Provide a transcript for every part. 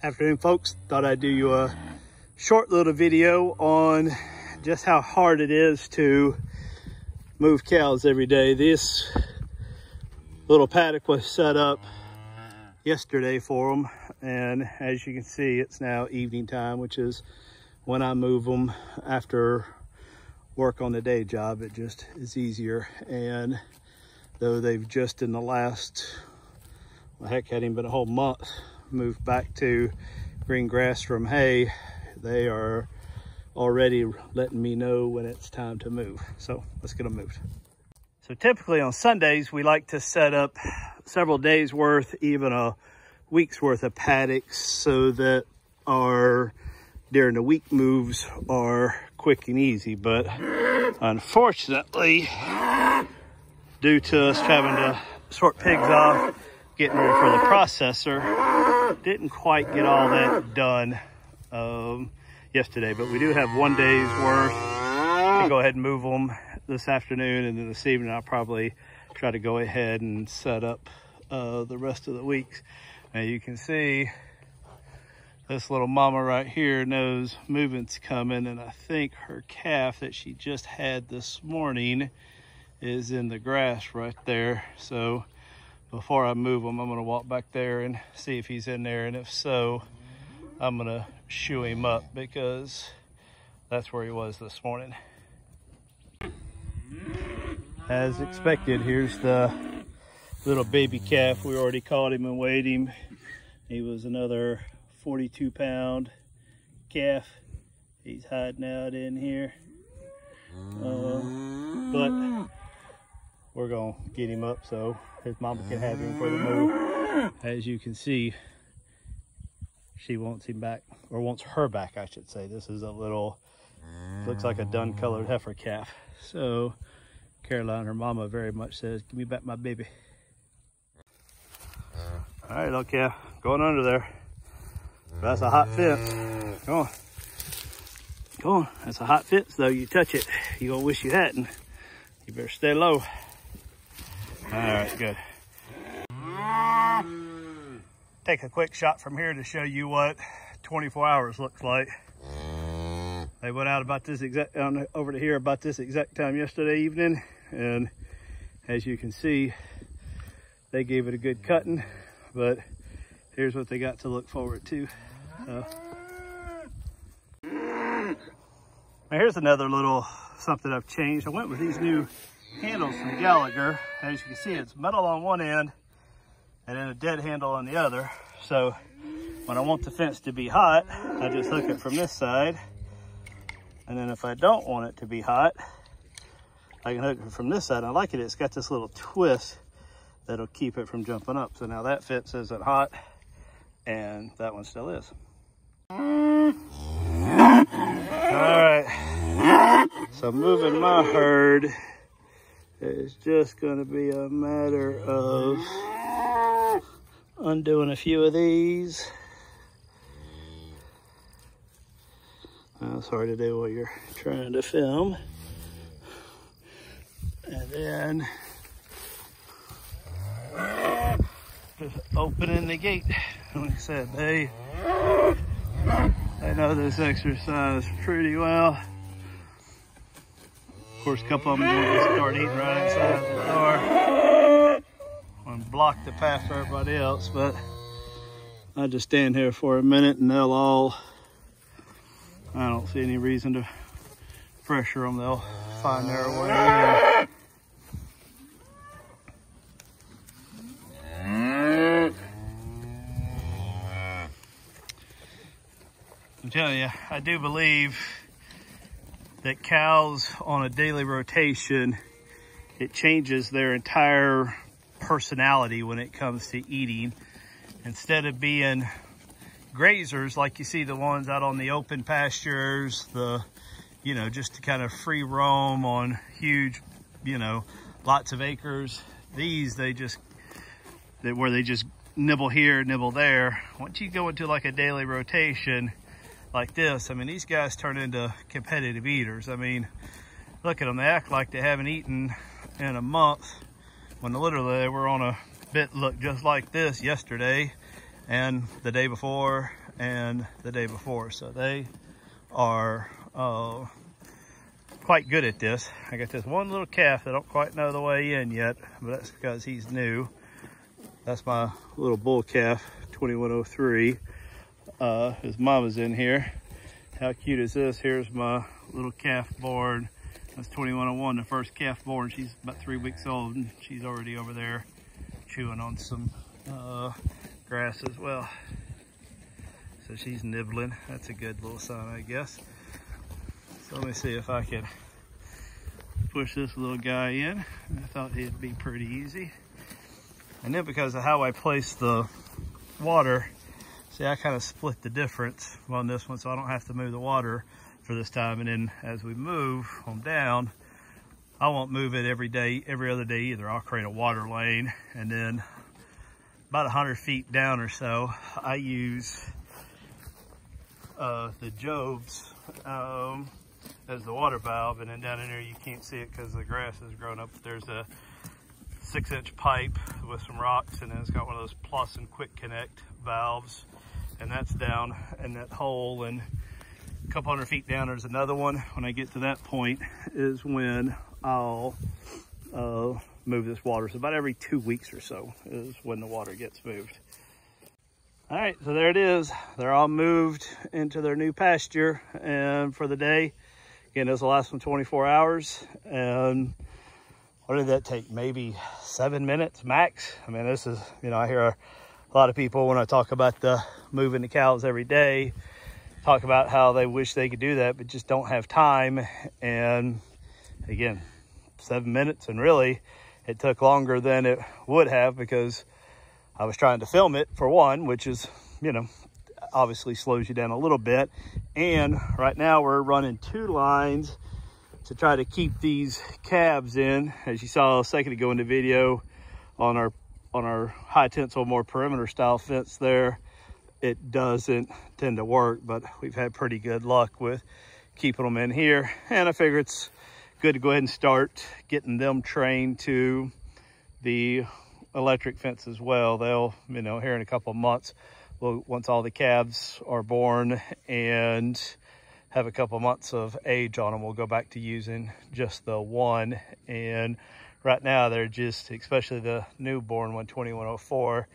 Afternoon, folks. Thought I'd do you a short little video on just how hard it is to move cows every day. This little paddock was set up yesterday for them, and as you can see, it's now evening time, which is when I move them after work on the day job. It just is easier. And though they've just in the last, well, heck, hadn't even been a whole month, moved back to green grass from hay, they are already letting me know when it's time to move. So let's get them moved. So typically on Sundays, we like to set up several days worth, even a week's worth of paddocks, so that our during the week moves are quick and easy. But unfortunately, due to us having to sort pigs off, getting ready for the processor, didn't quite get all that done yesterday, but we do have one day's worth to go ahead and move them this afternoon, and then this evening I'll probably try to go ahead and set up the rest of the week. Now you can see this little mama right here knows movement's coming, and I think her calf that she just had this morning is in the grass right there. So before I move him, I'm gonna walk back there and see if he's in there, and if so, I'm gonna shoo him up because that's where he was this morning. As expected, here's the little baby calf. We already caught him and weighed him. He was another 42-pound calf. He's hiding out in here, but we're gonna get him up so his mama can have him for the move. As you can see, she wants him back, or wants her back, I should say. This is a little, looks like a dun colored heifer calf. So Caroline, her mama, very much says, give me back my baby. All right, little calf, going under there. That's a hot fence. Come on. Come on, that's a hot fence though. You touch it, you're gonna wish you hadn't. You better stay low. All right, good. Take a quick shot from here to show you what 24 hours looks like. They went out about this exact, over to here about this exact time yesterday evening, and as you can see, they gave it a good cutting, but here's what they got to look forward to. Now here's another little something I've changed. I went with these new handles from Gallagher. As you can see, it's metal on one end and then a dead handle on the other. So when I want the fence to be hot, I just hook it from this side. And then if I don't want it to be hot, I can hook it from this side. I like it, it's got this little twist that'll keep it from jumping up. So now that fence isn't hot, and that one still is. All right, so moving my herd is just gonna be a matter of undoing a few of these. That's hard to do while you're trying to film. And then just opening the gate. Like I said, they know this exercise pretty well. Of course, a couple of them just start eating right inside the door and block the path for everybody else. But I just stand here for a minute and they'll all, I don't see any reason to pressure them. They'll find their way in. I'm telling you, I do believe that cows on a daily rotation, it changes their entire personality when it comes to eating. Instead of being grazers like you see the ones out on the open pastures, the, you know, just to kind of free roam on huge, you know, lots of acres, these, where they just nibble here, nibble there. Once you go into like a daily rotation like this, I mean, these guys turn into competitive eaters. I mean, look at them, they act like they haven't eaten in a month, when literally they were on a bit look just like this yesterday, and the day before, and the day before. So they are quite good at this. I got this one little calf that I don't quite know the way in yet, but that's because he's new. That's my little bull calf, 2103. His mama's in here. How cute is this? Here's my little calf born. That's 2101, the first calf born. She's about 3 weeks old, and she's already over there chewing on some grass as well. So she's nibbling. That's a good little sign, I guess. So let me see if I can push this little guy in. I thought it'd be pretty easy. And then because of how I place the water, see, I kind of split the difference on this one, so I don't have to move the water for this time. And then as we move on down, I won't move it every day, every other day either. I'll create a water lane, and then about 100 feet down or so, I use the Jobs as the water valve. And then down in there, you can't see it because the grass has grown up. There's a 6-inch pipe with some rocks, and then it's got one of those plus and quick connect valves, and that's down in that hole. And a couple 100 feet down, there's another one. When I get to that point is when I'll move this water. So about every 2 weeks or so is when the water gets moved. All right, so there it is. They're all moved into their new pasture and for the day. Again, this will last them 24 hours. And what did that take? Maybe 7 minutes max. I mean, this is, you know, I hear a lot of people when I talk about the moving the cows every day, talk about how they wish they could do that, but just don't have time. And again, 7 minutes, and really it took longer than it would have because I was trying to film it for one, which is, you know, obviously slows you down a little bit. And right now we're running 2 lines to try to keep these calves in. As you saw a second ago in the video, on our high tensile, more perimeter style fence there, it doesn't tend to work, but we've had pretty good luck with keeping them in here. And I figure it's good to go ahead and start getting them trained to the electric fence as well. They'll, you know, here in a couple of months, once all the calves are born and have a couple months of age on them, we'll go back to using just the one. And right now they're just, especially the newborn one, 2104,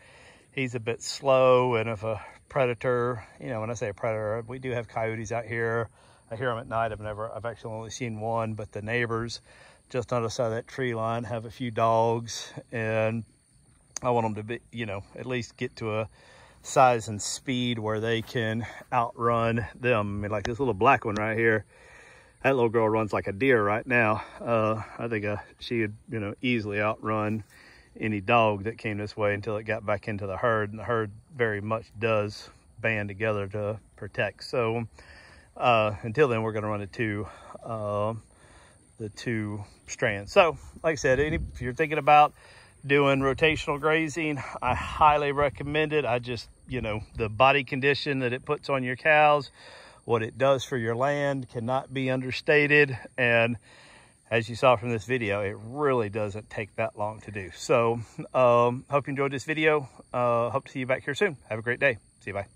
he's a bit slow. And if a predator, you know, when I say a predator, we do have coyotes out here. I hear them at night. I've actually only seen one, but the neighbors just on the side of that tree line have a few dogs, and I want them to be, you know, at least get to a size and speed where they can outrun them. I mean, like this little black one right here, that little girl runs like a deer right now. I think she would, you know, easily outrun any dog that came this way until it got back into the herd, and the herd very much does band together to protect. So until then, we're going to run the two strands. So like I said, if you're thinking about doing rotational grazing, I highly recommend it. I just, you know, the body condition that it puts on your cows, what it does for your land cannot be understated. And as you saw from this video, it really doesn't take that long to do. So hope you enjoyed this video. Hope to see you back here soon. Have a great day. See you, bye.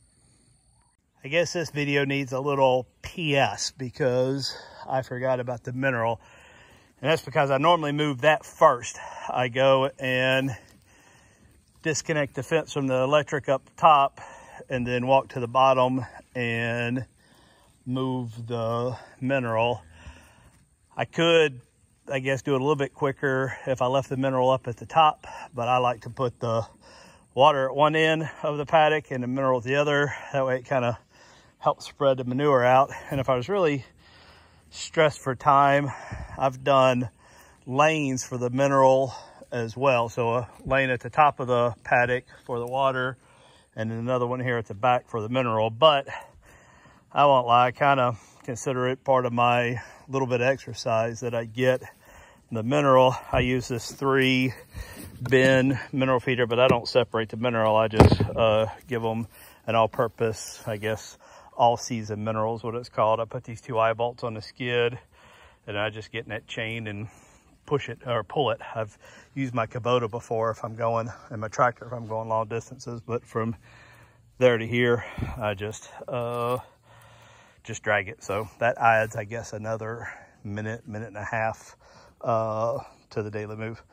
I guess this video needs a little PS because I forgot about the mineral. And that's because I normally move that first. I go and disconnect the fence from the electric up top and then walk to the bottom and move the mineral. I could, I guess, do it a little bit quicker if I left the mineral up at the top, but I like to put the water at one end of the paddock and the mineral at the other. That way it kind of helps spread the manure out. And if I was really stressed for time, I've done lanes for the mineral as well. So a lane at the top of the paddock for the water, and then another one here at the back for the mineral. But I won't lie, I kind of consider it part of my little bit of exercise that I get. The mineral, I use this 3-bin mineral feeder, but I don't separate the mineral. I just give them an all-purpose, I guess, all-season mineral is what it's called. I put these 2 eye bolts on the skid, and I just get in that chain and push it or pull it. I've used my Kubota before if I'm going, and my tractor if I'm going long distances, but from there to here, I just drag it. So that adds, I guess, another minute and a half to the daily move.